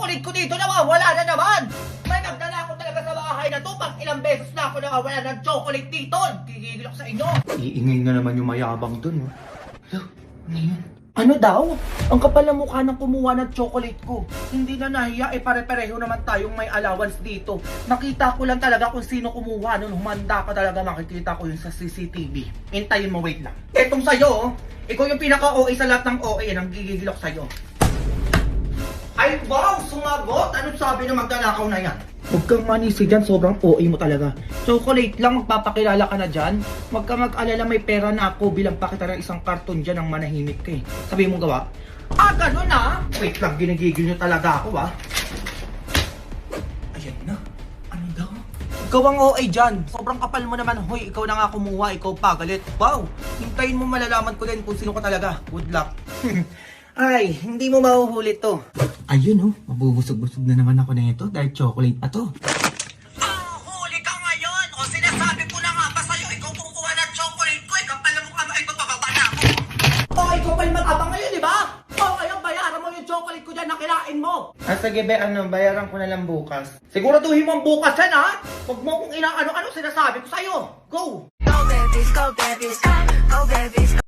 chocolate ko dito nawawala na naman. May nagdala ako talaga sa bahay na to. Pag ilang beses na ako nawawala ng chocolate dito. Gigigil ako sa inyo. Iingay na naman yung mayabang dun, oh. Hello? Ano yun? Ano daw? Ang kapal na mukha ng kumuha ng chocolate ko. Hindi na nahiya, pare-pareho naman tayong may allowance dito. Nakita ko lang talaga kung sino kumuha. Nung humanda ka talaga makikita ko yun sa CCTV. Hintayin mo, wait lang. Etong sa'yo, oh. Ikaw yung pinaka-OA sa lahat ng OA. Nang gigigil ako sa'yo. Ay, wow! Sumagot! Anong sabi ng magdanakaw na yan? Huwag kang manisi dyan, sobrang OA mo talaga. Chocolate lang, magpapakilala ka na dyan. Huwag kang mag-alala, may pera na ako bilang pakita ng isang karton dyan ang manahimik ka eh. Sabi mo gawa? Ah, ganun ah! Wait lang, ginigigil nyo talaga ako ah. Ayan na. Ano daw? Ikaw ang OA dyan. Sobrang kapal mo naman, hoy. Ikaw na nga kumuha, ikaw pagalit. Wow! Hintayin mo malalaman ko din kung sino ka talaga. Good luck. Ay, hindi mo mahuhuli to. Ayun, oh. Mabubusog-busog na naman ako na ito dahil chocolate pa to. Huli ka ngayon! O sinasabi ko na nga ba sa'yo, ikaw kukuha ng chocolate ko, kapal na mukha mo, ikaw bababa na ako. O, ikaw pa yung mag-abang ngayon, di ba? O, ngayon bayaran mo yung chocolate ko dyan na kinain mo. Ah, sige, be, bayaran ko na lang bukas. Siguraduhin mo ang bukas yan, ha? Huwag mo kung inaano-ano sinasabi ko sa'yo. Go! Go babies, go babies, go babies.